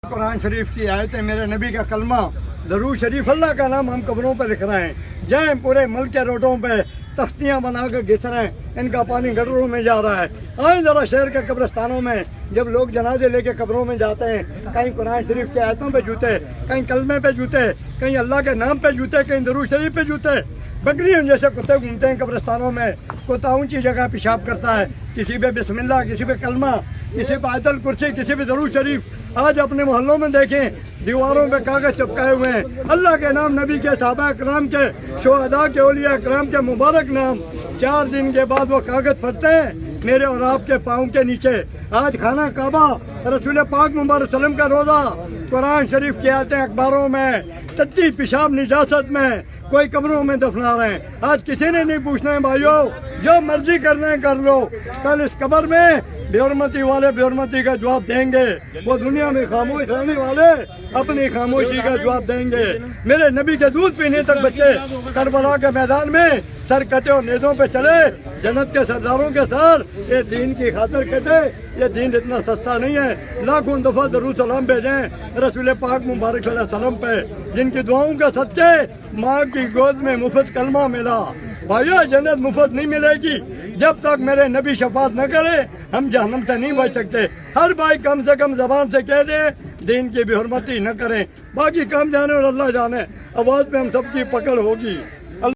कुरान शरीफ की आयतें, मेरे नबी का कलमा, दरूद शरीफ, अल्लाह का नाम हम कब्रों पर लिख रहे हैं। जाएं पूरे मुल्क के रोडों पे तख्तियाँ बना कर घिस रहे हैं, इनका पानी गटरों में जा रहा है। आए जरा शहर के कब्रिस्तानों में जब लोग जनाजे लेके कब्रों में जाते हैं, कहीं कुरान शरीफ की आयतों पे जूते, कहीं कलमे पे जूते, कहीं अल्लाह के नाम पे जूते, कहीं दरूद शरीफ पे जूते। बकरियों जैसे कुत्ते घूमते हैं कब्रिस्तानों में। कुत्ता ऊंची जगह पेशाब करता है, किसी पे बिस्मिल्लाह, किसी पे कलमा, किसी पे आयतल कुर्सी, किसी पे दरूद शरीफ। आज अपने मोहल्लों में देखें, दीवारों पे कागज चिपकाए हुए हैं, अल्लाह के नाम, नबी के, सहाबा कराम के, शुहदा के, औलिया कराम के मुबारक नाम। 4 दिन के बाद वो कागज फटते हैं मेरे और आपके पाँव के नीचे। आज खाना काबा, रसूल पाक मुबारक सल्लम का रोज़ा, कुरान शरीफ की आयतें अखबारों में, टट्टी पेशाब निजासत में, कोई कब्रों में दफना रहे हैं। आज किसी ने नहीं पूछना है भाइयों, जो मर्जी करना है कर लो। कल इस कब्र में बेहरमती वाले बेहरमती का जवाब देंगे, वो दुनिया में खामोश रहने वाले अपनी खामोशी का जवाब देंगे। मेरे नबी के दूध पीने तक बच्चे करबला के मैदान में सर कटे और नेज़ों पे चले जन्नत के सरदारों के सर। ये दीन की खातिर कटे, ये दीन इतना सस्ता नहीं है। लाखों दफ़ा दरूद सलाम भेजें रसूल पाक मुबारक सल्लल्लाहु अलैहि वसल्लम पे, जिनकी दुआओं के सदके माँ की गोद में मुफ्त कलमा मिला। भाइयों, जन्नत मुफ्त नहीं मिलेगी जब तक मेरे नबी शफात न करे, हम जहन्नम से नहीं बच सकते। हर भाई कम से कम जबान से कह दे दीन की बेहरमती न करें, बाकी कम जाने और अल्लाह जाने। आवाज़ में हम सबकी पकड़ होगी।